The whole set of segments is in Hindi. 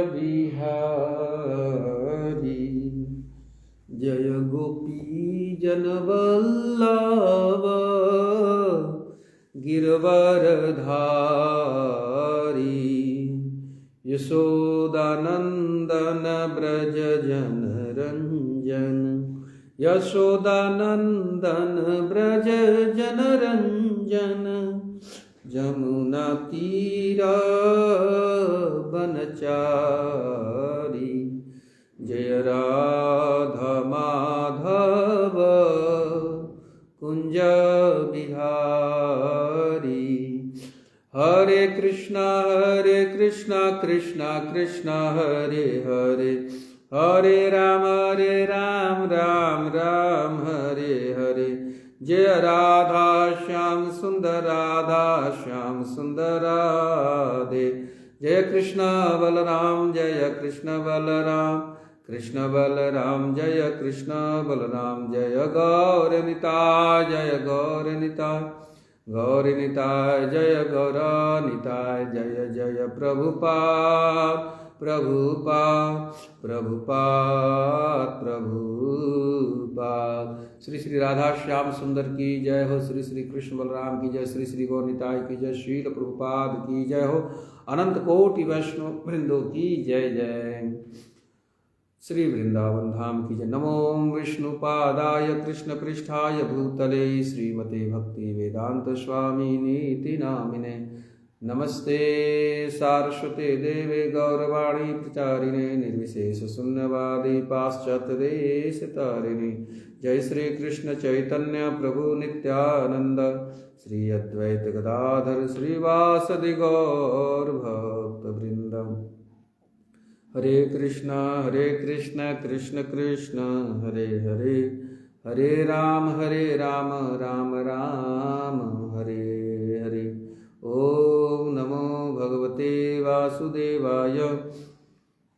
बिहारी। जय गोपी जनवल्लभ गिरवरधारी। यशोदानंदन ब्रज जन रंजन। यशोदानंदन ब्रज जन रंजन। जमुना तीरा बनचारी। जय राधा माधव कुंज बिहारी। हरे कृष्णा कृष्णा कृष्णा हरे हरे। हरे राम राम राम हरे हरे। जय राधा श्याम सुंदर राधे। जय कृष्ण बलराम कृष्ण बलराम जय कृष्ण बलराम। जय गौरनिताय गौरनिताय जय गौरनिताय। जय जय प्रभुपाद श्री श्री राधा श्याम सुंदर की जय हो। श्री श्री कृष्ण बलराम की जय। श्री श्री गौरनिताय की जय। श्रील प्रभुपाद की जय हो। अनंत कोटि वैष्णव वृंदों की जय जय। श्री वृंदावन धाम की जय। नमो विष्णुपादाय कृष्ण पृष्ठाय भूतले श्रीमते भक्ति वेदांत स्वामी नीति नामिने। नमस्ते सारस्वते देवे गौरवाणी प्रचारिणे निर्विशेष शून्यवादी पाश्चात्य देश तारिणे। जय श्री कृष्ण चैतन्य प्रभु नित्यानंद श्री अद्वैत गदाधर श्रीवासदि गौर भक्त वृंदम। हरे कृष्ण कृष्ण कृष्ण हरे हरे। हरे राम राम राम हरे हरे। ओम नमो भगवते वासुदेवाय।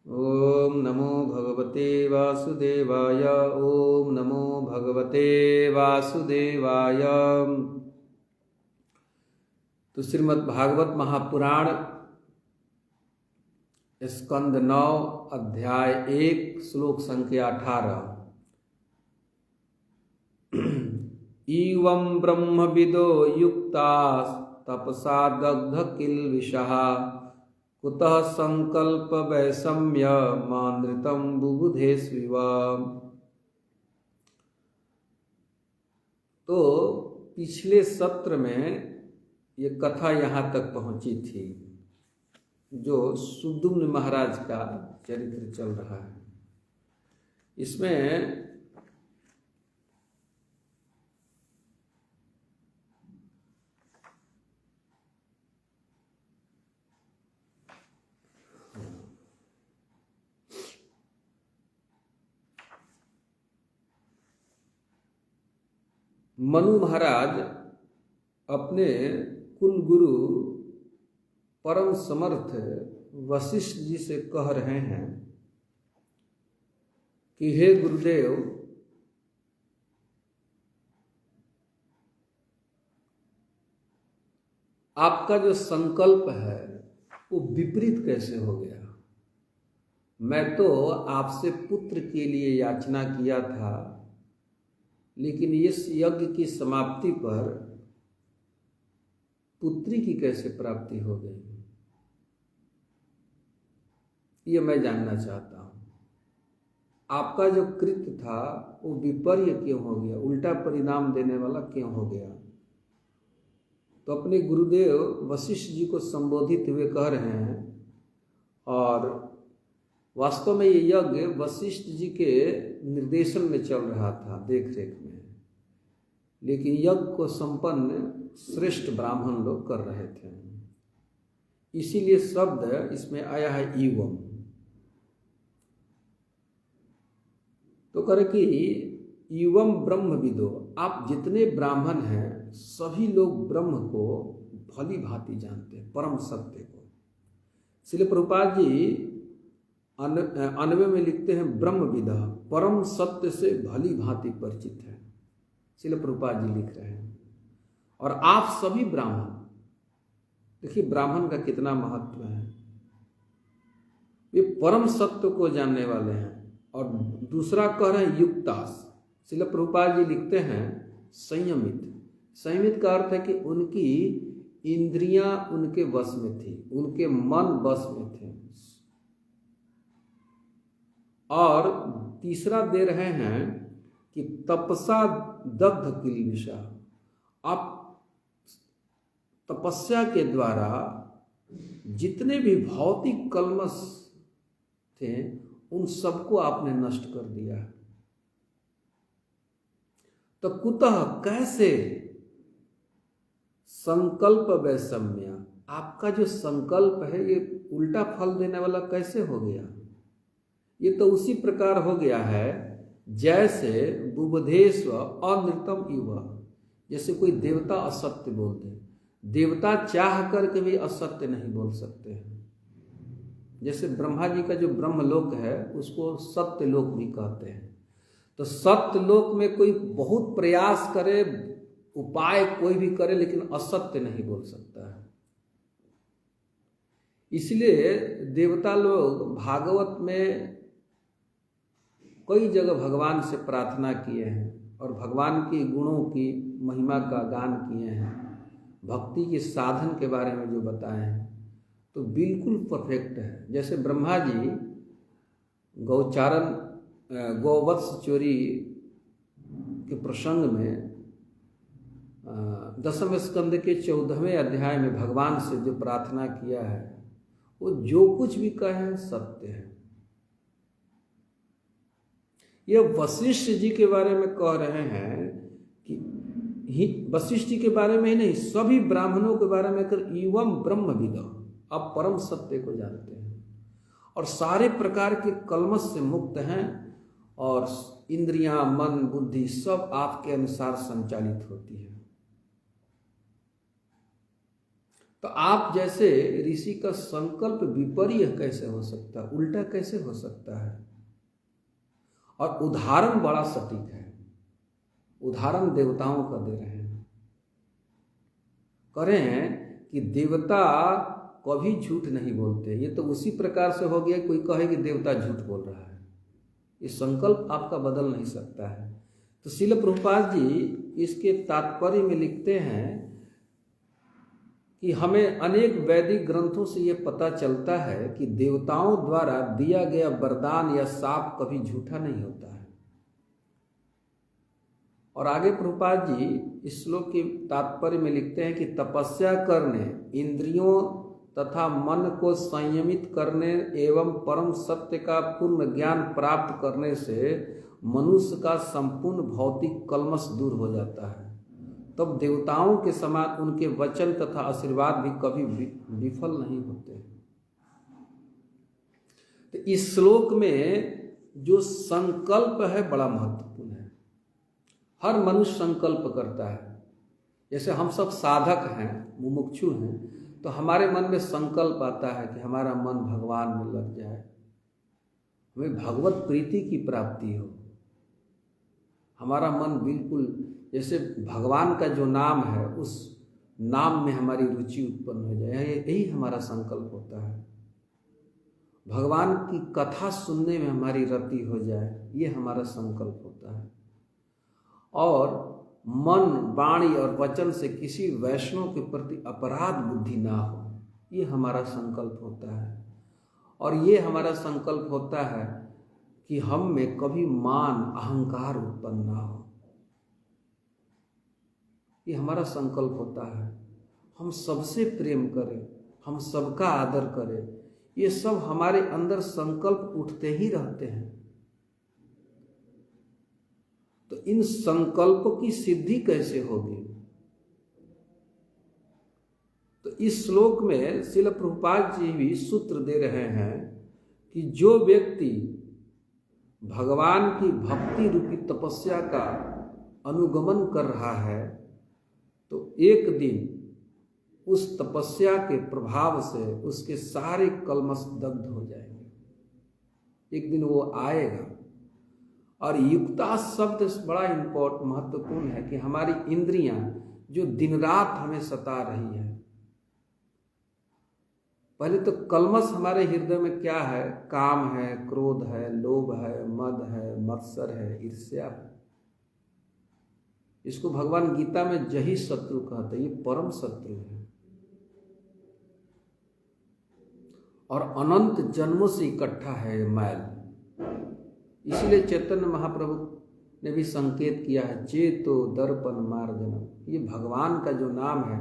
ओम नमो भगवते वासुदेवाय। ओम नमो भगवते वासुदेवाय। तो श्रीमद् भागवत महापुराण स्कंद 9 अध्याय 1 श्लोक संख्या 18। इवं ब्रह्मविदो युक्ता तपसा दग्ध किल्बिषः कुतः संकल्प वैषम्य मानृतं बुबुधेष्विव। तो पिछले सत्र में ये कथा यहाँ तक पहुँची थी जो सुद्युम्न महाराज का चरित्र चल रहा है। इसमें मनु महाराज अपने कुल गुरु परम समर्थ वशिष्ठ जी से कह रहे हैं कि हे गुरुदेव, आपका जो संकल्प है वो विपरीत कैसे हो गया। मैं तो आपसे पुत्र के लिए याचना किया था, लेकिन इस यज्ञ की समाप्ति पर पुत्री की कैसे प्राप्ति हो गई, ये मैं जानना चाहता हूं। आपका जो कृत्य था वो विपर्य क्यों हो गया, उल्टा परिणाम देने वाला क्यों हो गया। तो अपने गुरुदेव वशिष्ठ जी को संबोधित हुए कह रहे हैं। और वास्तव में ये यज्ञ वशिष्ठ जी के निर्देशन में चल रहा था, देख रेख में, लेकिन यज्ञ को संपन्न श्रेष्ठ ब्राह्मण लोग कर रहे थे। इसीलिए शब्द इसमें आया है इवम। तो करे कि इवम ब्रह्मविदो, आप जितने ब्राह्मण हैं सभी लोग ब्रह्म को भली भांति जानते हैं, परम सत्य को। श्रील प्रभुपाद जी अन्वय में लिखते हैं ब्रह्मविद परम सत्य से भली भांति परिचित है। श्रील प्रभुपाद जी लिख रहे हैं। और आप सभी ब्राह्मण, देखिए ब्राह्मण का कितना महत्व है। वे परम सत्य को जानने वाले हैं। और दूसरा कह रहे हैं युक्तास। श्रील प्रभुपाद जी लिखते हैं संयमित। संयमित का अर्थ है कि उनकी इंद्रियां उनके वश में थी, उनके मन वश में थे। और तीसरा दे रहे हैं कि तपसा दग्ध किल्बिषा। आप तपस्या के द्वारा जितने भी भौतिक कल्मश थे उन सबको आपने नष्ट कर दिया। तो कुतः कैसे संकल्प वैषम्य, आपका जो संकल्प है ये उल्टा फल देने वाला कैसे हो गया? ये तो उसी प्रकार हो गया है जैसे बुबधेस्व अनृतम युवा। जैसे कोई देवता असत्य बोलते हैं, देवता चाह करके भी असत्य नहीं बोल सकते हैं। जैसे ब्रह्मा जी का जो ब्रह्मलोक है उसको सत्य लोक भी कहते हैं। तो सत्य लोक में कोई बहुत प्रयास करे, उपाय कोई भी करे, लेकिन असत्य नहीं बोल सकता है। इसलिए देवता लोग भागवत में कई जगह भगवान से प्रार्थना किए हैं और भगवान के गुणों की महिमा का गान किए हैं, भक्ति के साधन के बारे में जो बताए हैं, तो बिल्कुल परफेक्ट है। जैसे ब्रह्मा जी गौवत्स चोरी के प्रसंग में 10वें स्कंद के 14वें अध्याय में भगवान से जो प्रार्थना किया है, वो जो कुछ भी कहे सत्य है। यह वशिष्ठ जी के बारे में कह रहे हैं कि वशिष्ठ जी के बारे में ही नहीं, सभी ब्राह्मणों के बारे में कर एवं ब्रह्मविदः, आप परम सत्य को जानते हैं और सारे प्रकार के कल्मश से मुक्त हैं और इंद्रियां, मन, बुद्धि सब आपके अनुसार संचालित होती है। तो आप जैसे ऋषि का संकल्प विपर्य कैसे हो सकता है, उल्टा कैसे हो सकता है? और उदाहरण बड़ा सटीक है। उदाहरण देवताओं का दे रहे हैं, कह रहे हैं कि देवता कभी झूठ नहीं बोलते। ये तो उसी प्रकार से हो गया कोई कहे कि देवता झूठ बोल रहा है, ये संकल्प आपका बदल नहीं सकता है। तो श्रील प्रभुपाद जी इसके तात्पर्य में लिखते हैं कि हमें अनेक वैदिक ग्रंथों से ये पता चलता है कि देवताओं द्वारा दिया गया वरदान या शाप कभी झूठा नहीं होता है। और आगे प्रभुपाद जी इस श्लोक के तात्पर्य में लिखते हैं कि तपस्या करने, इंद्रियों तथा मन को संयमित करने एवं परम सत्य का पूर्ण ज्ञान प्राप्त करने से मनुष्य का संपूर्ण भौतिक कल्मश दूर हो जाता है। तब देवताओं के समान उनके वचन तथा आशीर्वाद भी कभी विफल नहीं होते। तो इस श्लोक में जो संकल्प है बड़ा महत्वपूर्ण है। हर मनुष्य संकल्प करता है। जैसे हम सब साधक हैं, मुमुक्षु हैं, तो हमारे मन में संकल्प आता है कि हमारा मन भगवान में लग जाए, हमें भगवत प्रीति की प्राप्ति हो, हमारा मन बिल्कुल जैसे भगवान का जो नाम है उस नाम में हमारी रुचि उत्पन्न हो जाए, यही हमारा संकल्प होता है। भगवान की कथा सुनने में हमारी रति हो जाए, ये हमारा संकल्प होता है। और मन, वाणी और वचन से किसी वैष्णव के प्रति अपराध बुद्धि ना हो, ये हमारा संकल्प होता है। और ये हमारा संकल्प होता है कि हम में कभी मान, अहंकार उत्पन्न ना हो, ये हमारा संकल्प होता है। हम सबसे प्रेम करें, हम सबका आदर करें, ये सब हमारे अंदर संकल्प उठते ही रहते हैं। तो इन संकल्पों की सिद्धि कैसे होगी? तो इस श्लोक में श्रील प्रभुपाद जी भी सूत्र दे रहे हैं कि जो व्यक्ति भगवान की भक्ति रूपी तपस्या का अनुगमन कर रहा है, तो एक दिन उस तपस्या के प्रभाव से उसके सारे कल्मश दग्ध हो जाएंगे। एक दिन वो आएगा। और युक्ता शब्द बड़ा महत्वपूर्ण है कि हमारी इंद्रियां जो दिन रात हमें सता रही है, पहले तो कलमश हमारे हृदय में क्या है? काम है, क्रोध है, लोभ है, मद है, मत्सर है, ईर्ष्या है। इसको भगवान गीता में जही शत्रु कहते हैं, ये परम शत्रु है और अनंत जन्मों से इकट्ठा है मैल। इसलिए चैतन्य महाप्रभु ने भी संकेत किया है, चेतो दर्पण मार्जनम। ये भगवान का जो नाम है,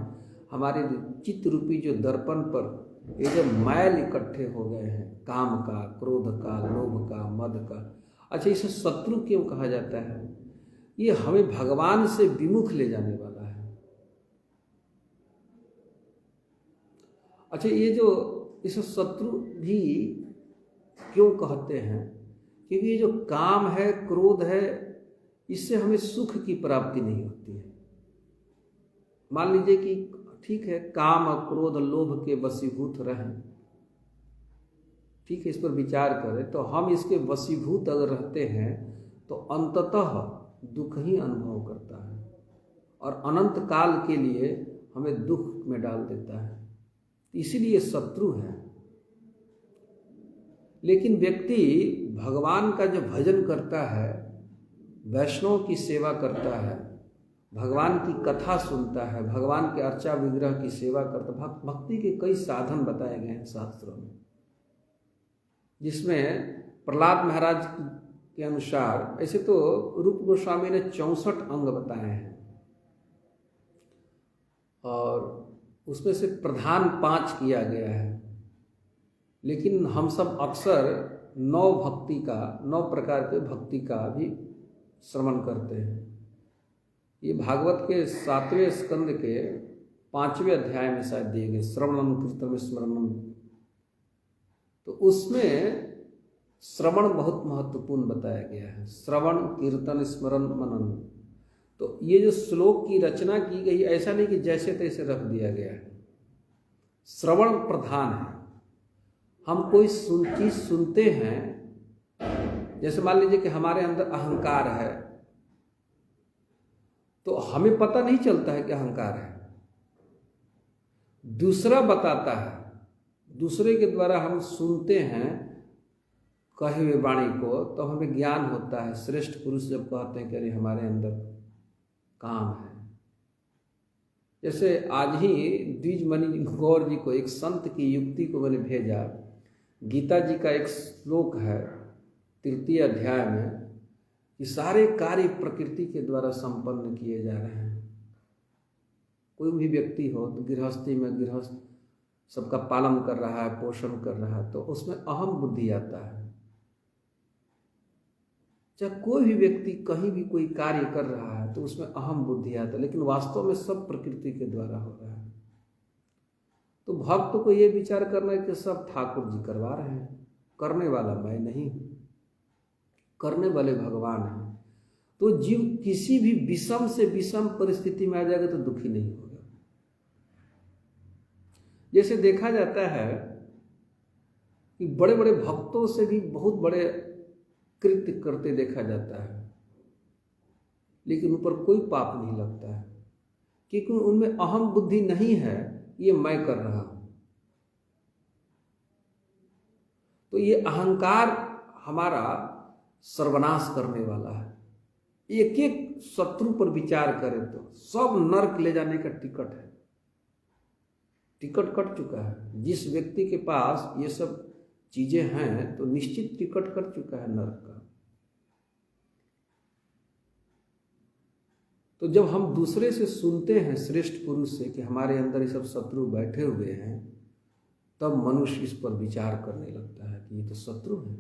हमारे चित्त रूपी जो दर्पण पर ये जो मैल इकट्ठे हो गए हैं, काम का, क्रोध का, लोभ का, मद का। अच्छा, इसे शत्रु क्यों कहा जाता है? ये हमें भगवान से विमुख ले जाने वाला है। अच्छा, ये जो इसे शत्रु भी क्यों कहते हैं? क्योंकि ये जो काम है, क्रोध है, इससे हमें सुख की प्राप्ति नहीं होती है। मान लीजिए कि ठीक है, काम और क्रोध लोभ के वशीभूत रहें, ठीक है, इस पर विचार करें, तो हम इसके वशीभूत अगर रहते हैं तो अंततः दुख ही अनुभव करता है और अनंत काल के लिए हमें दुख में डाल देता है। इसीलिए शत्रु है। लेकिन व्यक्ति भगवान का जो भजन करता है, वैष्णव की सेवा करता है, भगवान की कथा सुनता है, भगवान के अर्चा विग्रह की सेवा करता है। भक्ति के कई साधन बताए गए हैं शास्त्रों में, जिसमें प्रहलाद महाराज के अनुसार, ऐसे तो रूप गोस्वामी ने 64 अंग बताए हैं और उसमें से प्रधान 5 किया गया है। लेकिन हम सब अक्सर 9 प्रकार के भक्ति का भी श्रवण करते हैं। ये भागवत के 7वें स्कंद के 5वें अध्याय में शायद दिए गए, श्रवणम कीर्तनम स्मरणम। तो उसमें श्रवण बहुत महत्वपूर्ण बताया गया है, श्रवण, कीर्तन, स्मरण, मनन। तो ये जो श्लोक की रचना की गई, ऐसा नहीं कि जैसे तैसे रख दिया गया है, श्रवण प्रधान है। हम कोई चीज सुनते हैं, जैसे मान लीजिए कि हमारे अंदर अहंकार है, तो हमें पता नहीं चलता है कि अहंकार है, दूसरा बताता है, दूसरे के द्वारा हम सुनते हैं कहे हुए वाणी को, तो हमें ज्ञान होता है। श्रेष्ठ पुरुष जब कहते हैं कि अरे हमारे अंदर काम है। जैसे आज ही द्विजमणि गौर जी को, एक संत की युक्ति को मैंने भेजा। गीता जी का एक श्लोक है 3 अध्याय में कि सारे कार्य प्रकृति के द्वारा संपन्न किए जा रहे हैं। कोई भी व्यक्ति हो तो गृहस्थी में गृहस्थ सबका पालन कर रहा है, पोषण कर रहा है, तो उसमें अहम बुद्धि आता है। चाहे कोई भी व्यक्ति कहीं भी कोई कार्य कर रहा है तो उसमें अहम बुद्धि आता है, लेकिन वास्तव में सब प्रकृति के द्वारा हो रहा है। तो भक्त को ये विचार करना है कि सब ठाकुर जी करवा रहे हैं, करने वाला मैं नहीं, करने वाले भगवान हैं। तो जीव किसी भी विषम से विषम परिस्थिति में आ जाएगा तो दुखी नहीं होगा। जैसे देखा जाता है कि बड़े बड़े भक्तों से भी बहुत बड़े कृत्य करते देखा जाता है, लेकिन उन पर कोई पाप नहीं लगता है, क्योंकि उनमें अहम बुद्धि नहीं है, ये मैं कर रहा हूं। तो ये अहंकार हमारा सर्वनाश करने वाला है। एक एक शत्रु पर विचार करें तो सब नरक ले जाने का टिकट है, टिकट कट चुका है। जिस व्यक्ति के पास ये सब चीजें हैं तो निश्चित टिकट कट चुका है नरक का। तो जब हम दूसरे से सुनते हैं, श्रेष्ठ पुरुष से, कि हमारे अंदर ये सब शत्रु बैठे हुए हैं, तब मनुष्य इस पर विचार करने लगता है कि ये तो शत्रु है।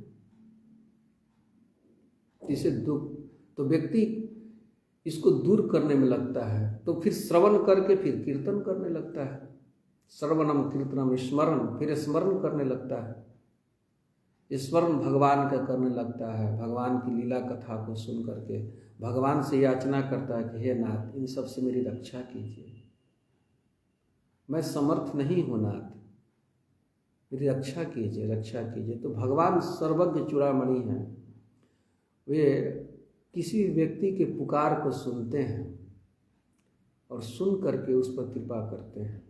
इसे दुख, तो व्यक्ति इसको दूर करने में लगता है, तो फिर श्रवण करके फिर कीर्तन करने लगता है। श्रवणम कीर्तनम स्मरण, फिर स्मरण करने लगता है, स्मरण भगवान का करने लगता है। भगवान की लीला कथा को सुन करके भगवान से याचना करता है कि हे नाथ, इन सब से मेरी रक्षा कीजिए, मैं समर्थ नहीं हूं नाथ, मेरी रक्षा कीजिए, रक्षा कीजिए। तो भगवान सर्वज्ञ चूड़ामणि हैं, वे किसी व्यक्ति के पुकार को सुनते हैं और सुन करके उस पर कृपा करते हैं।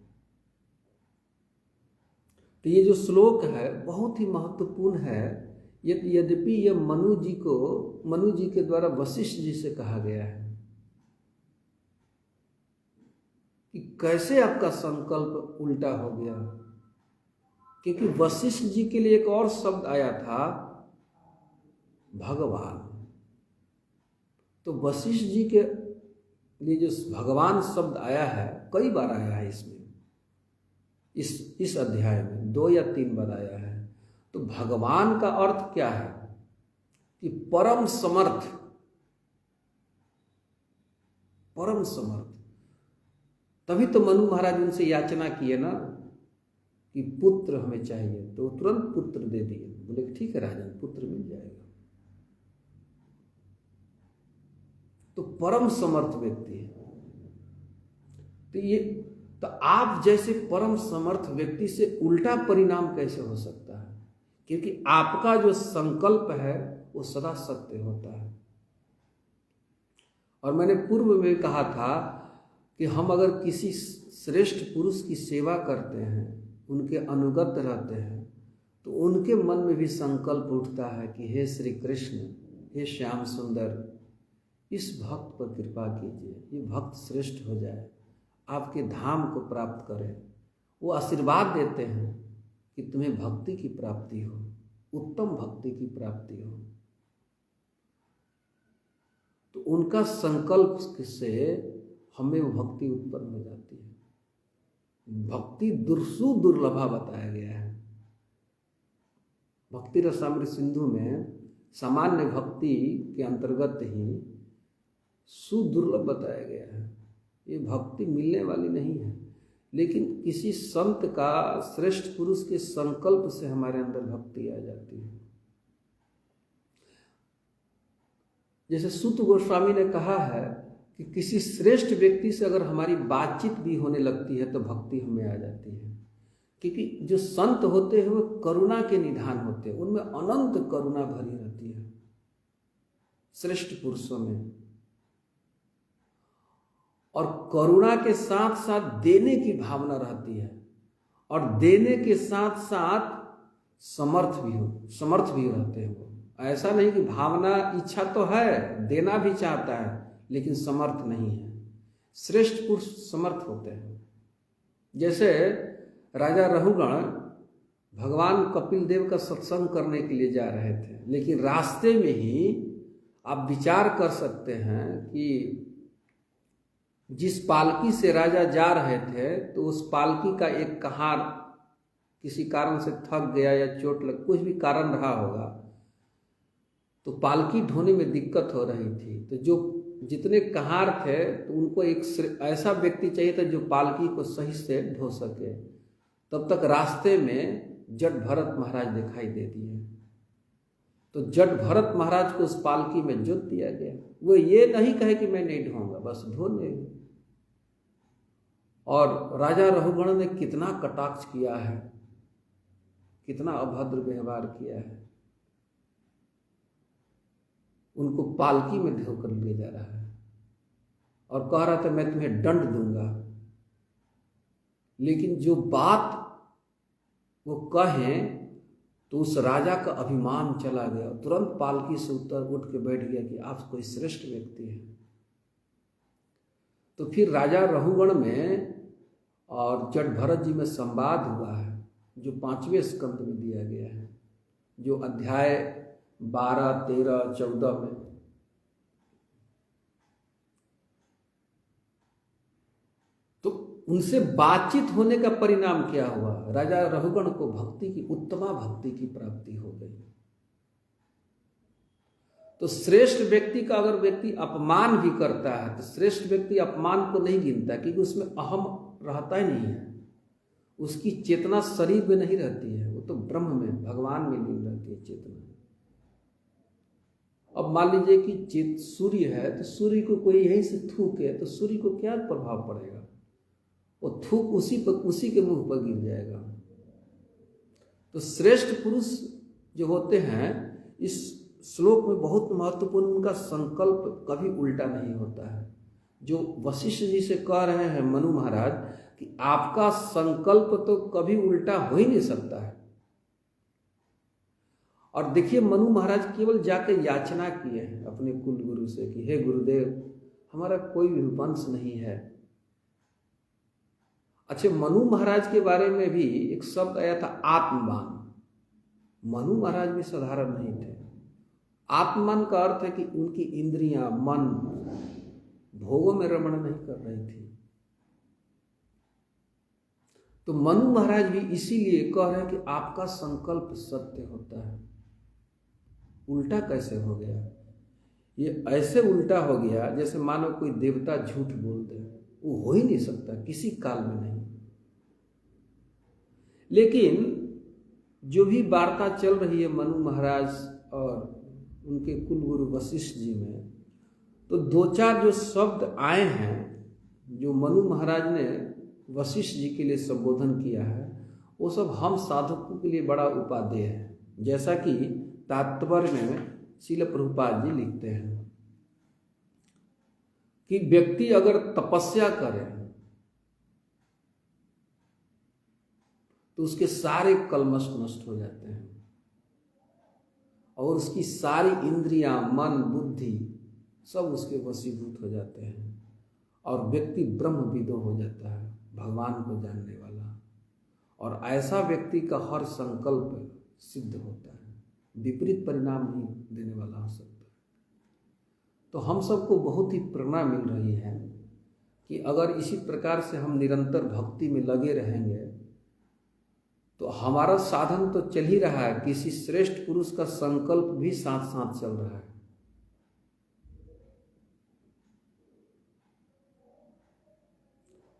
तो ये जो श्लोक है बहुत ही महत्वपूर्ण है। यद्यपि ये मनु जी के द्वारा वशिष्ठ जी से कहा गया है कि कैसे आपका संकल्प उल्टा हो गया, क्योंकि वशिष्ठ जी के लिए एक और शब्द आया था, भगवान। तो वशिष्ठ जी के लिए जो भगवान शब्द आया है, कई बार आया है इसमें, इस अध्याय में 2 या 3 बार आया है। तो भगवान का अर्थ क्या है कि परम समर्थ, परम समर्थ। तभी तो मनु महाराज उनसे याचना किए ना कि पुत्र हमें चाहिए, तो तुरंत पुत्र दे दिए। बोले ठीक है राजन, पुत्र मिल जाएगा। तो परम समर्थ व्यक्ति है। तो आप जैसे परम समर्थ व्यक्ति से उल्टा परिणाम कैसे हो सकता है? क्योंकि आपका जो संकल्प है वो सदा सत्य होता है। और मैंने पूर्व में कहा था कि हम अगर किसी श्रेष्ठ पुरुष की सेवा करते हैं, उनके अनुगत रहते हैं, तो उनके मन में भी संकल्प उठता है कि हे श्री कृष्ण, हे श्याम सुंदर, इस भक्त पर कृपा कीजिए, ये भक्त श्रेष्ठ हो जाए, आपके धाम को प्राप्त करें। वो आशीर्वाद देते हैं कि तुम्हें भक्ति की प्राप्ति हो, उत्तम भक्ति की प्राप्ति हो। तो उनका संकल्प से हमें वो भक्ति उत्पन्न हो जाती है। भक्ति दुर्लभा बताया गया है। भक्ति रसामृत सिंधु में सामान्य भक्ति के अंतर्गत ही सुदुर्लभ बताया गया है। ये भक्ति मिलने वाली नहीं है, लेकिन किसी संत का, श्रेष्ठ पुरुष के संकल्प से हमारे अंदर भक्ति आ जाती है। जैसे सूत गोस्वामी ने कहा है कि किसी श्रेष्ठ व्यक्ति से अगर हमारी बातचीत भी होने लगती है तो भक्ति हमें आ जाती है। क्योंकि जो संत होते हैं वो करुणा के निधान होते हैं, उनमें अनंत करुणा भरी रहती है श्रेष्ठ पुरुषों में। और करुणा के साथ साथ देने की भावना रहती है, और देने के साथ साथ समर्थ भी रहते हैं। वो ऐसा नहीं कि भावना, इच्छा तो है, देना भी चाहता है, लेकिन समर्थ नहीं है। श्रेष्ठ पुरुष समर्थ होते हैं। जैसे राजा रहुगण भगवान कपिल देव का सत्संग करने के लिए जा रहे थे, लेकिन रास्ते में ही आप विचार कर सकते हैं कि जिस पालकी से राजा जा रहे थे, तो उस पालकी का एक कहार किसी कारण से थक गया या चोट लग, कुछ भी कारण रहा होगा, तो पालकी ढोने में दिक्कत हो रही थी। तो जो जितने कहार थे, तो उनको एक ऐसा व्यक्ति चाहिए था जो पालकी को सही से ढो सके। तब तक रास्ते में जट भरत महाराज दिखाई दे दिए। तो जट भरत महाराज को उस पालकी में जोत दिया गया। वो ये नहीं कहे कि मैं नहीं ढोऊंगा, बस ढो लेंगे। और राजा रहुगण ने कितना कटाक्ष किया है, कितना अभद्र व्यवहार किया है। उनको पालकी में ढोकर ले जा रहा है और कह रहा था मैं तुम्हें दंड दूंगा। लेकिन जो बात वो कहें तो उस राजा का अभिमान चला गया, तुरंत पालकी से उठ के बैठ गया कि आप कोई श्रेष्ठ व्यक्ति है। तो फिर राजा रहुगण में और जट भरत जी में संवाद हुआ है, जो 5वें स्कंद में दिया गया है, जो अध्याय 12, 13, 14 में। तो उनसे बातचीत होने का परिणाम क्या हुआ? राजा रहुगण को भक्ति की, उत्तमा भक्ति की प्राप्ति हो गई। तो श्रेष्ठ व्यक्ति का अगर व्यक्ति अपमान भी करता है, तो श्रेष्ठ व्यक्ति अपमान को नहीं गिनता, क्योंकि उसमें अहम रहता ही नहीं है। उसकी चेतना शरीर में नहीं रहती है, वो तो ब्रह्म में, भगवान में लीन रहती है चेतना। अब मान लीजिए कि सूर्य है, तो सूर्य को कोई यहीं से थूके तो सूर्य को क्या प्रभाव पड़ेगा? वो थूक उसी के मुंह पर गिर जाएगा। तो श्रेष्ठ पुरुष जो होते हैं, इस श्लोक में बहुत महत्वपूर्ण, उनका संकल्प कभी उल्टा नहीं होता है। जो वशिष्ठ जी से कह रहे हैं मनु महाराज, कि आपका संकल्प तो कभी उल्टा हो ही नहीं सकता है। और देखिए मनु महाराज केवल जाके याचना किए हैं अपने कुल गुरु से कि हे गुरुदेव, हमारा कोई भी वंश नहीं है। अच्छा, मनु महाराज के बारे में भी एक शब्द आया था आत्मवान। मनु महाराज भी साधारण नहीं थे। आत्मवान का अर्थ है कि उनकी इंद्रियां, मन भोगों में रमण नहीं कर रही थी। तो मनु महाराज भी इसीलिए कह रहे हैं कि आपका संकल्प सत्य होता है। उल्टा कैसे हो गया? ये ऐसे उल्टा हो गया जैसे मानो कोई देवता झूठ बोल दे। वो हो ही नहीं सकता, किसी काल में नहीं। लेकिन जो भी वार्ता चल रही है मनु महाराज और उनके कुलगुरु वशिष्ठ जी में, तो दो चार जो शब्द आए हैं जो मनु महाराज ने वशिष्ठ जी के लिए संबोधन किया है, वो सब हम साधकों के लिए बड़ा उपादेय है। जैसा कि तात्पर्य में श्रील प्रभुपाद जी लिखते हैं कि व्यक्ति अगर तपस्या करे तो उसके सारे कलमश नष्ट हो जाते हैं और उसकी सारी इंद्रियां, मन, बुद्धि सब उसके वशीभूत हो जाते हैं और व्यक्ति ब्रह्मविदो हो जाता है, भगवान को जानने वाला। और ऐसा व्यक्ति का हर संकल्प सिद्ध होता है, विपरीत परिणाम नहीं देने वाला हो सकता है। तो हम सबको बहुत ही प्रेरणा मिल रही है कि अगर इसी प्रकार से हम निरंतर भक्ति में लगे रहेंगे तो हमारा साधन तो चल ही रहा है, किसी श्रेष्ठ पुरुष का संकल्प भी साथ साथ चल रहा है।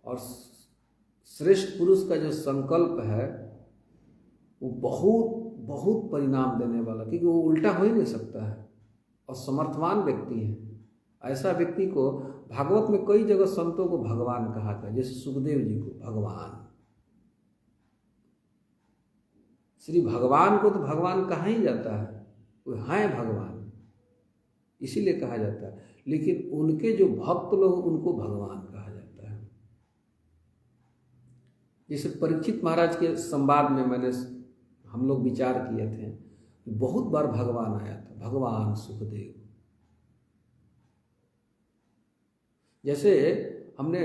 और श्रेष्ठ पुरुष का जो संकल्प है वो बहुत बहुत परिणाम देने वाला, क्योंकि वो उल्टा हो ही नहीं सकता है और समर्थवान व्यक्ति है। ऐसा व्यक्ति को भागवत में कई जगह संतों को भगवान कहा था, जैसे सुखदेव जी को भगवान। श्री भगवान को तो भगवान कहा ही जाता है, वो हैं भगवान, इसीलिए कहा जाता है। लेकिन उनके जो भक्त लोग उनको भगवान कहा जाता है। जैसे परीक्षित महाराज के संवाद में हम लोग विचार किए थे, बहुत बार भगवान आया था, भगवान सुखदेव। जैसे हमने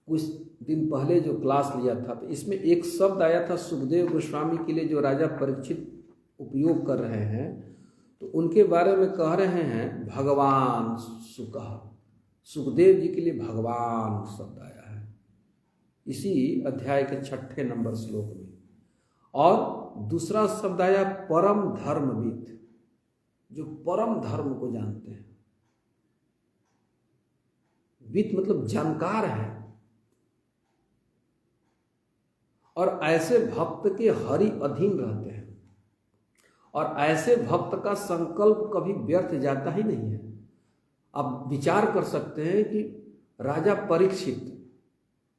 कुछ दिन पहले जो क्लास लिया था तो इसमें एक शब्द आया था सुखदेव गोस्वामी के लिए, जो राजा परीक्षित उपयोग कर रहे हैं, तो उनके बारे में कह रहे हैं भगवान सुकह। सुखदेव जी के लिए भगवान शब्द आया है इसी अध्याय के 6 नंबर श्लोक में। और दूसरा शब्द आया परम धर्मविद, जो परम धर्म को जानते हैं। विद मतलब जानकार है। और ऐसे भक्त के हरि अधीन रहते हैं और ऐसे भक्त का संकल्प कभी व्यर्थ जाता ही नहीं है। अब विचार कर सकते हैं कि राजा परीक्षित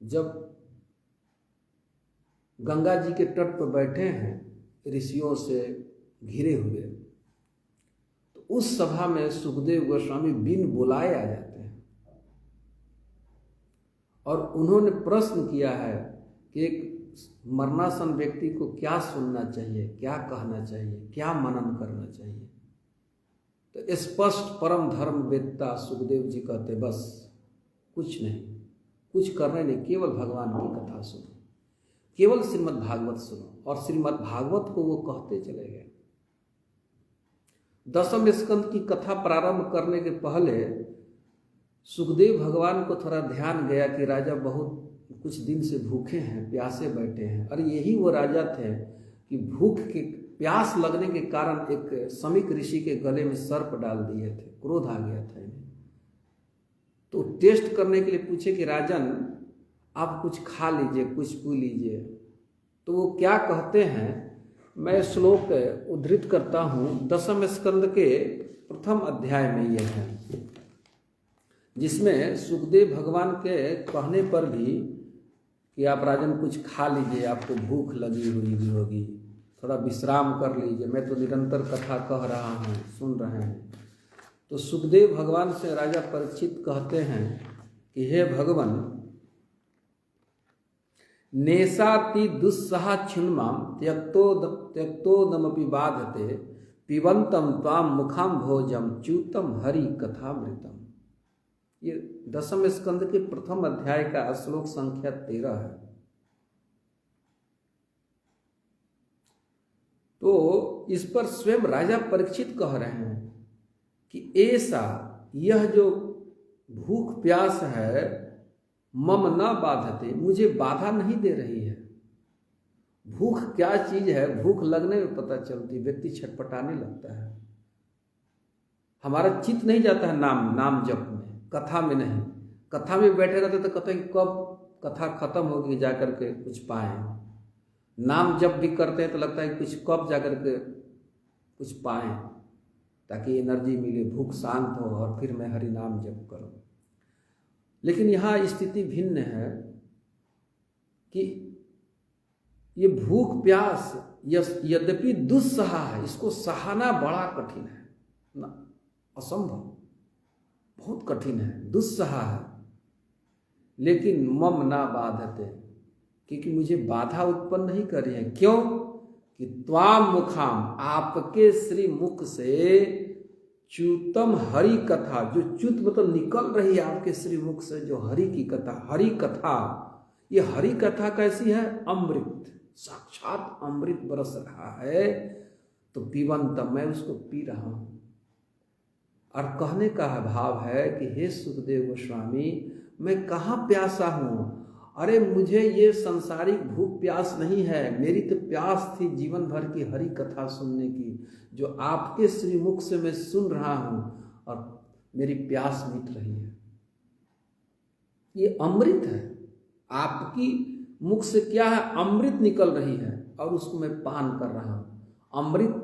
जब गंगा जी के तट पर बैठे हैं ऋषियों से घिरे हुए, तो उस सभा में सुखदेव गोस्वामी बिन बुलाए आ जाते हैं और उन्होंने प्रश्न किया है कि एक मरणासन व्यक्ति को क्या सुनना चाहिए, क्या कहना चाहिए, क्या मनन करना चाहिए। तो स्पष्ट परम धर्म वेदता सुखदेव जी कहते बस कुछ नहीं, कुछ करना नहीं, केवल भगवान की कथा सुनो, केवल श्रीमद् भागवत सुनो। और श्रीमद् भागवत को वो कहते चले गए। 10वें स्कंद की कथा प्रारंभ करने के पहले सुखदेव भगवान को थोड़ा ध्यान गया कि राजा बहुत कुछ दिन से भूखे हैं, प्यासे बैठे हैं। और यही वो राजा थे कि भूख के प्यास लगने के कारण एक समीक ऋषि के गले में सर्प डाल दिए थे, क्रोध आ गया था इन्हें। तो टेस्ट करने के लिए पूछे कि राजन आप कुछ खा लीजिए, कुछ पी लीजिए। तो वो क्या कहते हैं, मैं श्लोक उद्धृत करता हूँ 10वें स्कंद के 1 अध्याय में यह है, जिसमें सुखदेव भगवान के कहने पर भी कि आप राजन कुछ खा लीजिए, आपको भूख लगी हुई भी होगी, थोड़ा विश्राम कर लीजिए, मैं तो निरंतर कथा कह रहा हूँ, सुन रहे हैं। तो सुखदेव भगवान से राजा परीक्षित कहते हैं कि हे भगवान, नेशाति दुस्सहा क्षुण्माम त्यक्तोदमपि बाधते पिबंतम त्वाम मुखाम भोजम च्यूतम हरि कथामृतम। ये 10वें स्कंद के प्रथम अध्याय का श्लोक संख्या 13 है। तो इस पर स्वयं राजा परीक्षित कह रहे हैं कि ऐसा यह जो भूख प्यास है मम न बाधते, मुझे बाधा नहीं दे रही है। भूख क्या चीज है, भूख लगने में पता चलती, व्यक्ति छटपटाने लगता है। हमारा चित्त नहीं जाता है नाम जप में, कथा में नहीं। कथा में बैठे रहते तो कहते हैं कब कथा खत्म होगी जाकर के कुछ पाए। नाम जप भी करते हैं तो लगता है कुछ कब जाकर के कुछ पाए, ताकि एनर्जी मिले, भूख शांत हो और फिर मैं हरि नाम जप करूं। लेकिन यहाँ स्थिति भिन्न है कि ये भूख प्यास यद्यपि दुस्सहा है, इसको सहाना बड़ा कठिन है ना, असंभव, बहुत कठिन है, दुस्सहा है। लेकिन मम ना बाधते, क्योंकि मुझे बाधा उत्पन्न नहीं कर रही है। क्यों? कि त्वाम मुखाम, आपके श्री मुख से च्युतम हरि कथा, जो च्युत मतलब निकल रही है आपके श्री मुख से, जो हरि की कथा, हरि कथा। ये हरि कथा कैसी है? अमृत, साक्षात अमृत बरस रहा है। तो पीबंतम, मैं उसको पी रहा हूं। और कहने का भाव है कि हे सुखदेव गोस्वामी, मैं कहाँ प्यासा हूं? अरे मुझे ये संसारिक भूख प्यास नहीं है, मेरी तो प्यास थी जीवन भर की हरि कथा सुनने की, जो आपके श्रीमुख से मैं सुन रहा हूं और मेरी प्यास मिट रही है। ये अमृत है, आपकी मुख से क्या है? अमृत निकल रही है और उसको मैं पान कर रहा हूं। अमृत,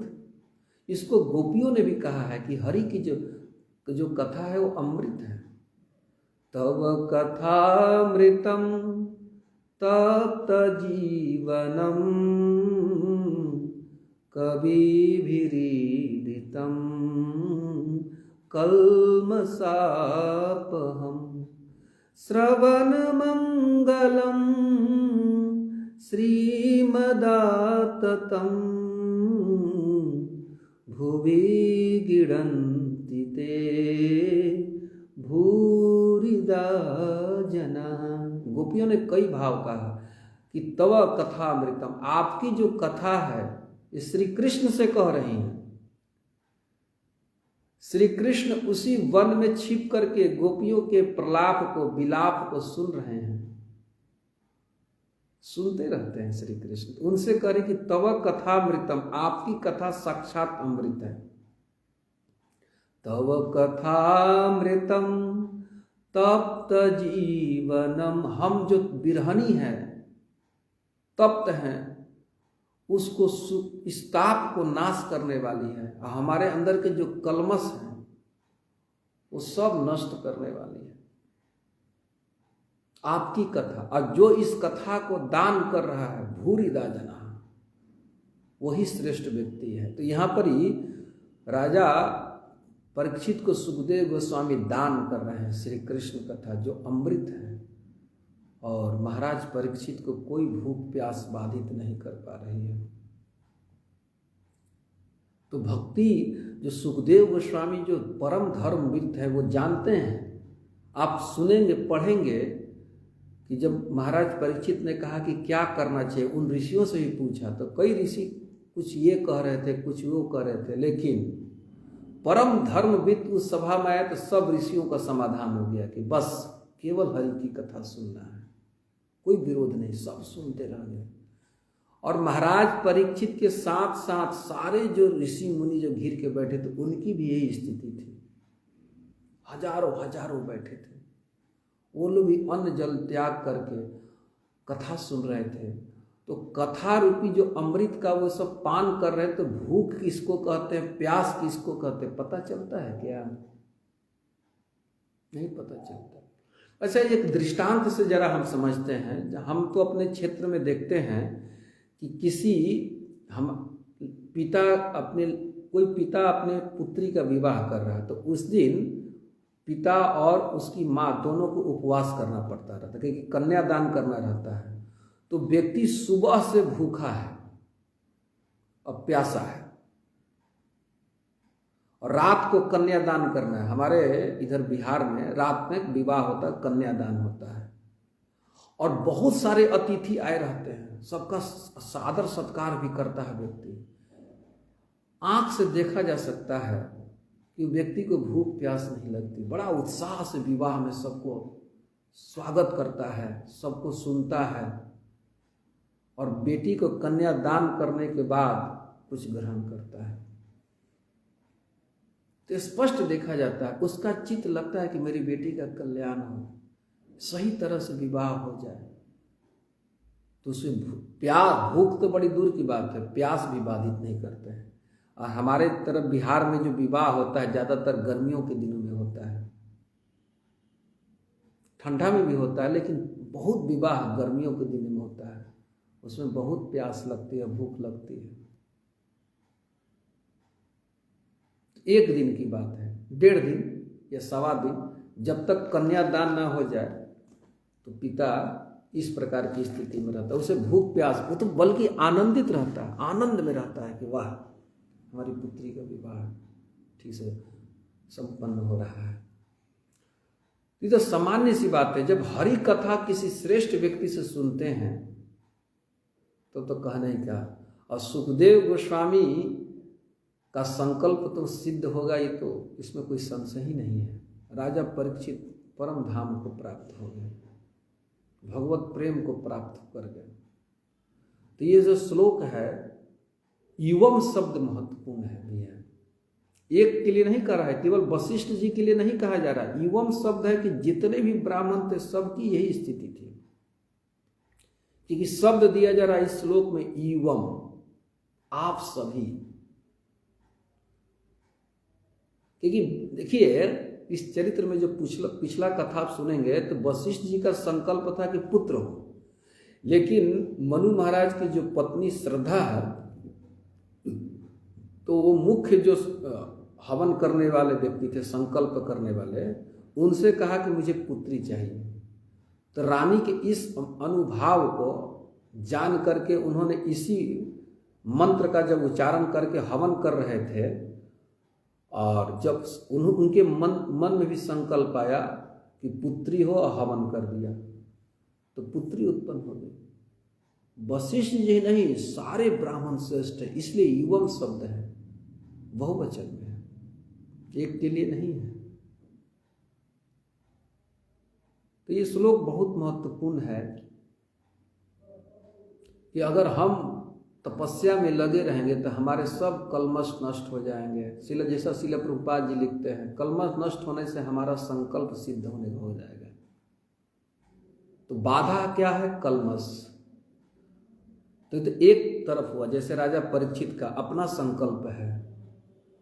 इसको गोपियों ने भी कहा है कि हरि की जो कथा है वो अमृत है। तव कथामृतम तप्त जीवनम कविभिरीडितम कल्मषापहम श्रवण मंगलम श्रीमदाततम भुवि गिडन्ति ते भूरिदा जना। गोपियों ने कई भाव कहा कि तव कथामृतम, आपकी जो कथा है, ये श्री कृष्ण से कह रही हैं। श्री कृष्ण उसी वन में छिप करके गोपियों के प्रलाप को, विलाप को सुन रहे हैं, सुनते रहते हैं श्री कृष्ण। उनसे कह रहे कि तव कथामृतम, आपकी कथा साक्षात अमृत है। तव कथामृतम तप्त जीवनम, हम जो बिरहनी है, तप्त हैं, उसको इस ताप को नाश करने वाली है। हमारे अंदर के जो कलमश हैं वो सब नष्ट करने वाली है आपकी कथा। और जो इस कथा को दान कर रहा है, भूरिदा जना, वही श्रेष्ठ व्यक्ति है। तो यहाँ पर ही राजा परीक्षित को सुखदेव गोस्वामी दान कर रहे हैं श्री कृष्ण कथा, जो अमृत है, और महाराज परीक्षित को कोई भूख प्यास बाधित नहीं कर पा रही है। तो भक्ति, जो सुखदेव गोस्वामी जो परम धर्मविद है, वो जानते हैं। आप सुनेंगे, पढ़ेंगे कि जब महाराज परीक्षित ने कहा कि क्या करना चाहिए, उन ऋषियों से भी पूछा तो कई ऋषि कुछ ये कह रहे थे, कुछ वो कह रहे थे, लेकिन परम धर्मविद उस सभा में आया तो सब ऋषियों का समाधान हो गया कि बस केवल हरि की कथा सुनना है, कोई विरोध नहीं, सब सुनते रह गए। और महाराज परीक्षित के साथ साथ सारे जो ऋषि मुनि जो घिर के बैठे थे, उनकी भी यही स्थिति थी। हजारों हजारों बैठे थे, वो लोग भी अन्न जल त्याग करके कथा सुन रहे थे। तो कथा रूपी जो अमृत का वो सब पान कर रहे, तो भूख किसको कहते हैं, प्यास किसको कहते हैं, पता चलता है क्या? नहीं पता चलता। अच्छा, एक दृष्टांत से जरा हम समझते हैं। हम तो अपने क्षेत्र में देखते हैं कि कोई पिता अपने पुत्री का विवाह कर रहा है, तो उस दिन पिता और उसकी माँ दोनों को उपवास करना पड़ता रहता है, क्योंकि कन्यादान करना रहता है। तो व्यक्ति सुबह से भूखा है और प्यासा है, और रात को कन्यादान करना है। हमारे इधर बिहार में रात में विवाह होता है, कन्यादान होता है, और बहुत सारे अतिथि आए रहते हैं, सबका सादर सत्कार भी करता है व्यक्ति। आंख से देखा जा सकता है कि व्यक्ति को भूख प्यास नहीं लगती, बड़ा उत्साह से विवाह में सबको स्वागत करता है, सबको सुनता है, और बेटी को कन्यादान करने के बाद कुछ ग्रहण करता है। तो स्पष्ट देखा जाता है, उसका चित्त लगता है कि मेरी बेटी का कल्याण हो, सही तरह से विवाह हो जाए। तो उसे प्यास, भूख तो बड़ी दूर की बात है, प्यास भी बाधित नहीं करते हैं। और हमारे तरफ बिहार में जो विवाह होता है ज़्यादातर गर्मियों के दिनों में होता है, ठंडा में भी होता है, लेकिन बहुत विवाह गर्मियों के दिनों में होता है। उसमें बहुत प्यास लगती है, भूख लगती है। एक दिन की बात है, 1.5 दिन या 1.25 दिन, जब तक कन्यादान ना हो जाए तो पिता इस प्रकार की स्थिति में रहता है। उसे भूख प्यास, वो तो बल्कि आनंदित रहता है, आनंद में रहता है कि वाह, हमारी पुत्री का विवाह ठीक से संपन्न हो रहा है। ये तो सामान्य सी बात है। जब हरि कथा किसी श्रेष्ठ व्यक्ति से सुनते हैं तो कहना ही क्या। और सुखदेव गोस्वामी का संकल्प तो सिद्ध होगा, ये तो इसमें कोई संशय ही नहीं है। राजा परीक्षित परम धाम को प्राप्त हो गए, भगवत प्रेम को प्राप्त कर गए। तो ये जो श्लोक है, युवम शब्द महत्वपूर्ण है भैया। एक के लिए नहीं कह रहा है, केवल वशिष्ठ जी के लिए नहीं कहा जा रहा है। युवम शब्द है कि जितने भी ब्राह्मण थे सबकी यही स्थिति थी, क्योंकि शब्द दिया जा रहा है इस श्लोक में युवम, आप सभी। क्योंकि देखिए इस चरित्र में जो पिछला कथा आप सुनेंगे तो वशिष्ठ जी का संकल्प था कि पुत्र हो, लेकिन मनु महाराज की जो पत्नी श्रद्धा है, तो वो मुख्य जो हवन करने वाले व्यक्ति थे, संकल्प करने वाले, उनसे कहा कि मुझे पुत्री चाहिए। तो रानी के इस अनुभाव को जान करके उन्होंने इसी मंत्र का जब उच्चारण करके हवन कर रहे थे, और जब उनके मन में भी संकल्प आया कि पुत्री हो, और हवन कर दिया तो पुत्री उत्पन्न हो गई। वशिष्ठ जी नहीं, सारे ब्राह्मण श्रेष्ठ है, इसलिए युवम शब्द है, बहुवचन में है, एक के लिए नहीं है। तो ये श्लोक बहुत महत्वपूर्ण है कि अगर हम तपस्या में लगे रहेंगे तो हमारे सब कलमश नष्ट हो जाएंगे। जैसा शिल प्रभुपाद जी लिखते हैं, कलमश नष्ट होने से हमारा संकल्प सिद्ध होने का हो जाएगा। तो बाधा क्या है? कलमश। तो एक तरफ हुआ, जैसे राजा परीक्षित का अपना संकल्प है,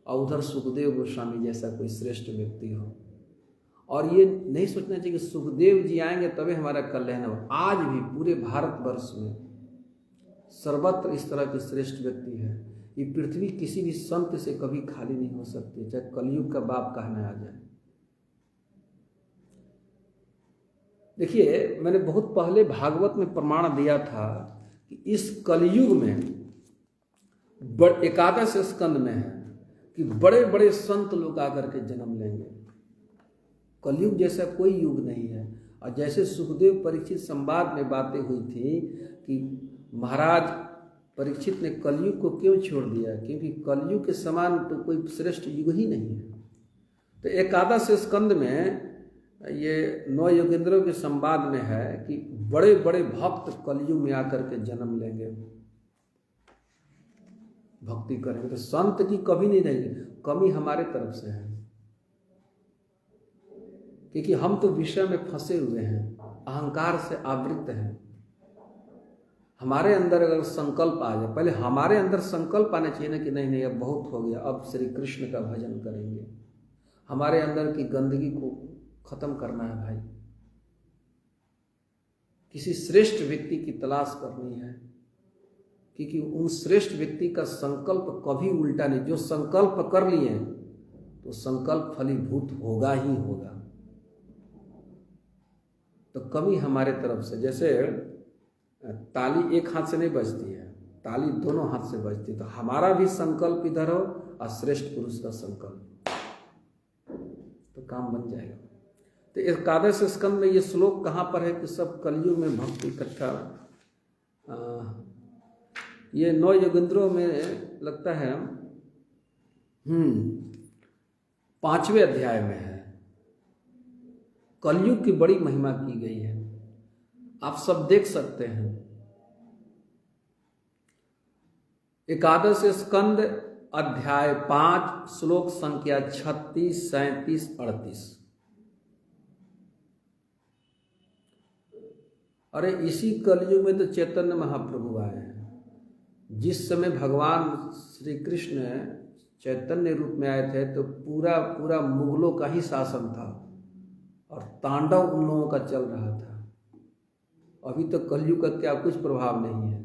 और उधर सुखदेव गोस्वामी जैसा कोई श्रेष्ठ व्यक्ति हो। और ये नहीं सोचना चाहिए कि सुखदेव जी आएंगे तभी हमारा कल्याण हो। आज भी पूरे भारतवर्ष में सर्वत्र इस तरह के श्रेष्ठ व्यक्ति है। ये पृथ्वी किसी भी संत से कभी खाली नहीं हो सकती, चाहे कलयुग का बाप कहना आ जाए। देखिए, मैंने बहुत पहले भागवत में प्रमाण दिया था कि इस कलयुग में 11 स्कंद में है कि बड़े बड़े संत लोग आकर के जन्म लेंगे। कलयुग जैसा कोई युग नहीं है। और जैसे सुखदेव परीक्षित संवाद में बातें हुई थी कि महाराज परीक्षित ने कलयुग को क्यों छोड़ दिया, क्योंकि कलयुग के समान तो कोई श्रेष्ठ युग ही नहीं है। तो 11 स्कंद में ये 9 योगेंद्रों के संवाद में है कि बड़े बड़े भक्त कलयुग में आकर के जन्म लेंगे, भक्ति करेंगे। तो संत की कभी नहीं रहेगी, कमी हमारे तरफ से है, क्योंकि हम तो विषय में फंसे हुए हैं, अहंकार से आवृत हैं। हमारे अंदर अगर संकल्प आ जाए, पहले हमारे अंदर संकल्प आना चाहिए ना कि नहीं नहीं अब बहुत हो गया, अब श्री कृष्ण का भजन करेंगे। हमारे अंदर की गंदगी को खत्म करना है भाई। किसी श्रेष्ठ व्यक्ति की तलाश करनी है, क्योंकि उन श्रेष्ठ व्यक्ति का संकल्प कभी उल्टा नहीं। जो संकल्प कर लिए तो संकल्प फलीभूत होगा ही होगा। तो कमी हमारे तरफ से, जैसे ताली एक हाथ से नहीं बजती है, ताली दोनों हाथ से बजती है। तो हमारा भी संकल्प इधर हो और श्रेष्ठ पुरुष का संकल्प, तो काम बन जाएगा। तो एकादश स्कंद में ये श्लोक कहाँ पर है कि सब कलयुग में भक्ति इकट्ठा, ये 9 योगेंद्रों में लगता है 5वें अध्याय में है। कलयुग की बड़ी महिमा की गई है, आप सब देख सकते हैं। एकादश स्कंद अध्याय 5 श्लोक संख्या 36, 37, 38। अरे इसी कलयुग में तो चैतन्य महाप्रभु आए हैं। जिस समय भगवान श्री कृष्ण चैतन्य रूप में आए थे तो पूरा पूरा मुगलों का ही शासन था और तांडव उन लोगों का चल रहा था। अभी तो कलयुग का क्या कुछ प्रभाव नहीं है।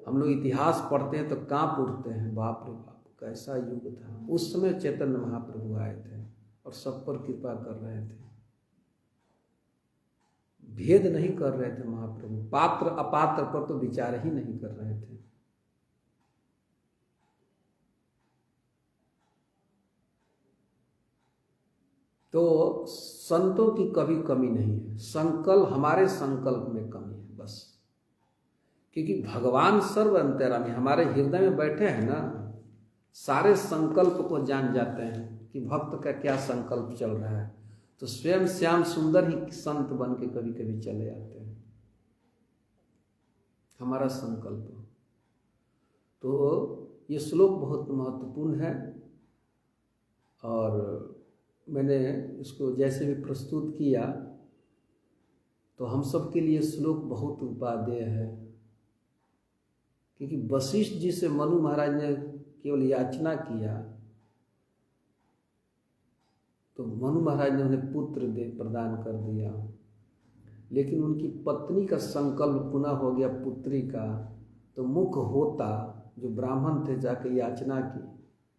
हम लोग इतिहास पढ़ते हैं तो कांप उठते हैं, बाप रे बाप कैसा युग था। उस समय चैतन्य महाप्रभु आए थे और सब पर कृपा कर रहे थे, भेद नहीं कर रहे थे महाप्रभु, पात्र अपात्र पर तो विचार ही नहीं कर रहे थे। तो संतों की कभी कमी नहीं है, संकल्प हमारे संकल्प में कमी है बस। क्योंकि भगवान सर्व अंतर्यामी हमारे हृदय में बैठे हैं ना, सारे संकल्प को जान जाते हैं कि भक्त का क्या संकल्प चल रहा है। तो स्वयं श्याम सुंदर ही संत बन के कभी कभी चले आते हैं, हमारा संकल्प। तो ये श्लोक बहुत महत्वपूर्ण है और मैंने इसको जैसे भी प्रस्तुत किया तो हम सब के लिए श्लोक बहुत उपादेय है। क्योंकि वशिष्ठ जी से मनु महाराज ने केवल याचना किया तो मनु महाराज ने उन्हें पुत्र प्रदान कर दिया, लेकिन उनकी पत्नी का संकल्प पुनः हो गया पुत्री का। तो मुख होता जो ब्राह्मण थे जाके याचना की,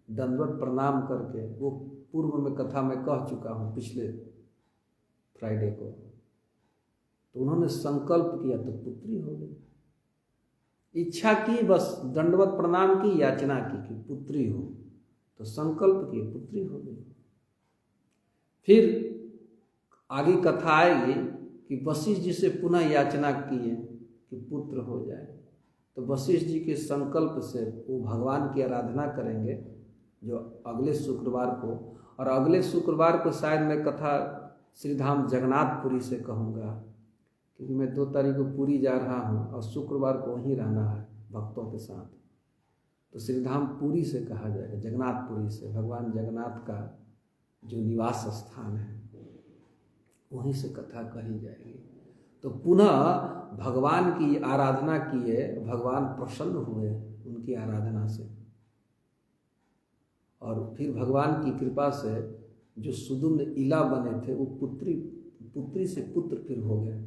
दंडवत प्रणाम करके, वो पूर्व में कथा में कह चुका हूँ पिछले फ्राइडे को। तो उन्होंने संकल्प किया तो पुत्री हो गई। इच्छा की, बस दंडवत प्रणाम की, याचना की कि पुत्री हो, तो संकल्प किए पुत्री हो गई। फिर आगे कथा आएगी कि वशिष्ठ जी से पुनः याचना किए कि पुत्र हो जाए। तो वशिष्ठ जी के संकल्प से वो भगवान की आराधना करेंगे जो अगले शुक्रवार को, और अगले शुक्रवार को शायद मैं कथा श्रीधाम जगन्नाथपुरी से कहूँगा, क्योंकि मैं 2 तारीख को पुरी जा रहा हूँ और शुक्रवार को वहीं रहना है भक्तों के साथ। तो श्रीधाम पुरी से कहा जाएगा, जगन्नाथपुरी से, भगवान जगन्नाथ का जो निवास स्थान है वहीं से कथा कही जाएगी। तो पुनः भगवान की आराधना किए, भगवान प्रसन्न हुए उनकी आराधना से, और फिर भगवान की कृपा से जो सुदुम्न इला बने थे वो पुत्री से पुत्र फिर हो गए।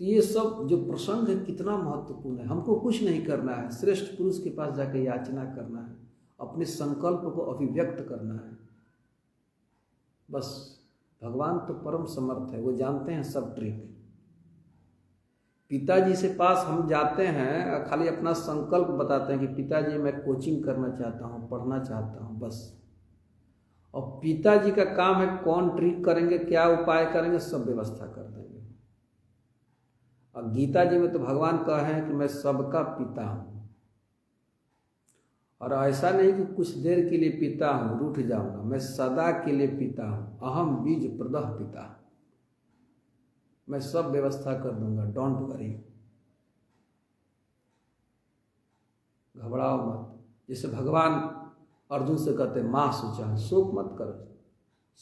तो ये सब जो प्रसंग है कितना महत्वपूर्ण है। हमको कुछ नहीं करना है, श्रेष्ठ पुरुष के पास जाकर याचना करना है, अपने संकल्प को अभिव्यक्त करना है बस। भगवान तो परम समर्थ है, वो जानते हैं सब ट्रिक। पिताजी से पास हम जाते हैं, खाली अपना संकल्प बताते हैं कि पिताजी मैं कोचिंग करना चाहता हूँ, पढ़ना चाहता हूँ, बस। और पिताजी का काम है कौन ट्रिक करेंगे, क्या उपाय करेंगे, सब व्यवस्था कर देंगे। और गीता जी में तो भगवान कहे हैं कि मैं सबका पिता हूँ, और ऐसा नहीं कि कुछ देर के लिए पिता हूँ रूठ जाऊंगा, मैं सदा के लिए पिता हूँ। अहम बीज प्रदः पिता, मैं सब व्यवस्था कर दूंगा, डोंट वरी, घबराओ मत। जैसे भगवान अर्जुन से कहते माँ शुचा, शोक मत करो,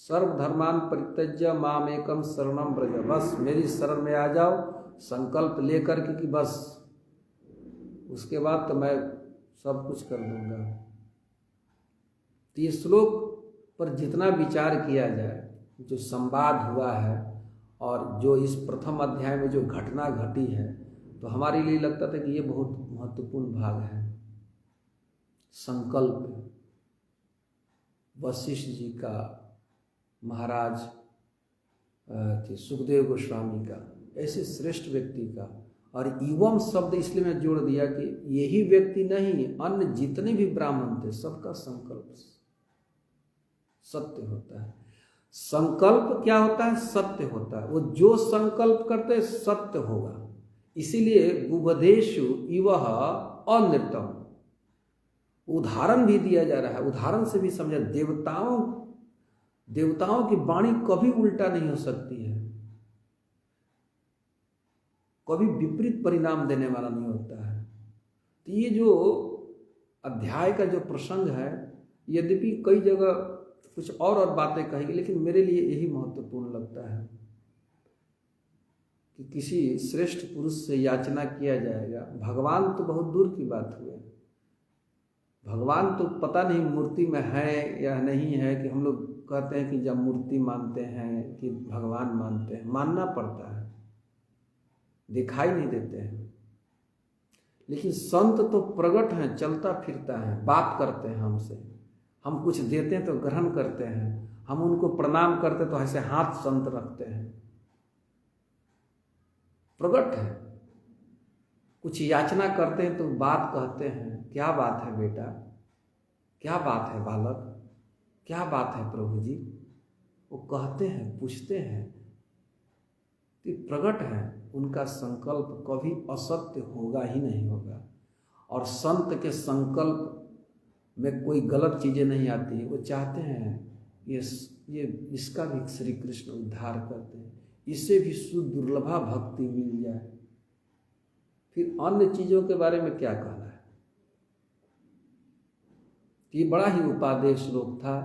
सर्वधर्मान परित्यज्य मामेकम शरणम व्रज, बस मेरी शरण में आ जाओ संकल्प लेकर के कि बस उसके बाद तो मैं सब कुछ कर दूंगा। तो ये श्लोक पर जितना विचार किया जाए, जो संवाद हुआ है और जो इस प्रथम अध्याय में जो घटना घटी है, तो हमारे लिए लगता था कि ये बहुत महत्वपूर्ण भाग है। संकल्प वशिष्ठ जी का, महाराज थे सुखदेव गोस्वामी का, ऐसे श्रेष्ठ व्यक्ति का। और एवं शब्द इसलिए मैं जोड़ दिया कि यही व्यक्ति नहीं, अन्य जितने भी ब्राह्मण थे सबका संकल्प सत्य होता है। संकल्प क्या होता है? सत्य होता है। वो जो संकल्प करते सत्य होगा। इसीलिए बुभदेषु इवः अनृतम्, उदाहरण भी दिया जा रहा है। उदाहरण से भी समझा, देवताओं की वाणी कभी उल्टा नहीं हो सकती है, कभी विपरीत परिणाम देने वाला नहीं होता है। तो ये जो अध्याय का जो प्रसंग है, यद्यपि कई जगह कुछ और बातें कहेगी, लेकिन मेरे लिए यही महत्वपूर्ण लगता है कि किसी श्रेष्ठ पुरुष से याचना किया जाएगा। भगवान तो बहुत दूर की बात हुई, भगवान तो पता नहीं मूर्ति में है या नहीं है। कि हम लोग कहते हैं कि जब मूर्ति मानते हैं कि भगवान मानते हैं, मानना पड़ता है, दिखाई नहीं देते हैं। लेकिन संत तो प्रकट हैं, चलता फिरता है, बात करते हैं हमसे। हम कुछ देते हैं तो ग्रहण करते हैं, हम उनको प्रणाम करते तो ऐसे हाथ संत रखते हैं, प्रकट है। कुछ याचना करते हैं तो बात कहते हैं, क्या बात है बेटा, क्या बात है बालक, क्या बात है प्रभु जी। वो कहते हैं, पूछते हैं, तो प्रकट है। उनका संकल्प कभी असत्य होगा ही नहीं होगा। और संत के संकल्प में कोई गलत चीज़ें नहीं आती है। वो चाहते हैं ये इसका भी श्री कृष्ण उद्धार करते हैं, इससे भी सुदुर्लभा भक्ति मिल जाए। फिर अन्य चीज़ों के बारे में क्या कहना है। ये बड़ा ही उपादेय श्लोक था।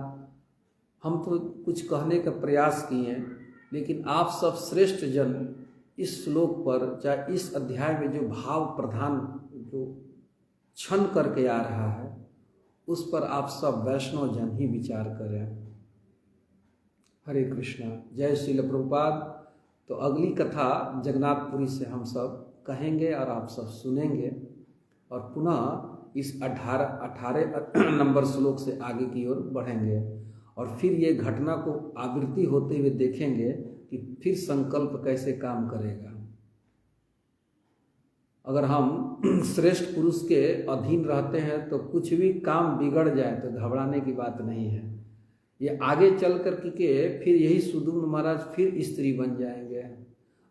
हम तो कुछ कहने का प्रयास किए, लेकिन आप सब श्रेष्ठ जन इस श्लोक पर, चाहे इस अध्याय में जो भाव प्रधान जो क्षण करके आ रहा है, उस पर आप सब वैष्णव जन ही विचार करें। हरे कृष्णा, जय श्रील प्रभुपाद। तो अगली कथा जगन्नाथपुरी से हम सब कहेंगे और आप सब सुनेंगे, और पुनः इस 18 नंबर श्लोक से आगे की ओर बढ़ेंगे। और फिर ये घटना को आवृत्ति होते हुए देखेंगे कि फिर संकल्प कैसे काम करेगा। अगर हम श्रेष्ठ पुरुष के अधीन रहते हैं तो कुछ भी काम बिगड़ जाए तो घबराने की बात नहीं है। ये आगे चल कर के फिर यही सुदून महाराज फिर स्त्री बन जाएंगे,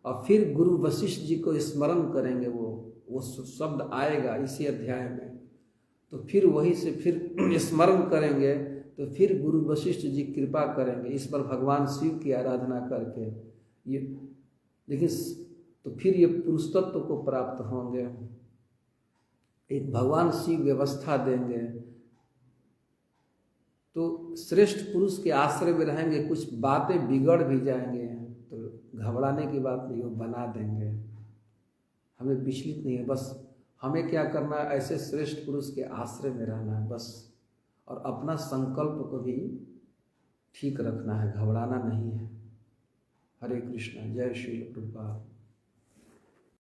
और फिर गुरु वशिष्ठ जी को स्मरण करेंगे। वो शब्द आएगा इसी अध्याय में। तो फिर वही से फिर स्मरण करेंगे, तो फिर गुरु वशिष्ठ जी कृपा करेंगे इस पर भगवान शिव की आराधना करके। ये लेकिन तो फिर ये पुरुष तत्व को प्राप्त होंगे, एक भगवान शिव व्यवस्था देंगे। तो श्रेष्ठ पुरुष के आश्रय में रहेंगे, कुछ बातें बिगड़ भी जाएंगे तो घबराने की बात नहीं, वो बना देंगे। हमें विचलित नहीं है, बस हमें क्या करना है, ऐसे श्रेष्ठ पुरुष के आश्रय में रहना है बस। और अपना संकल्प को भी ठीक रखना है, घबराना नहीं है। हरे कृष्ण, जय श्री प्रभुपाद।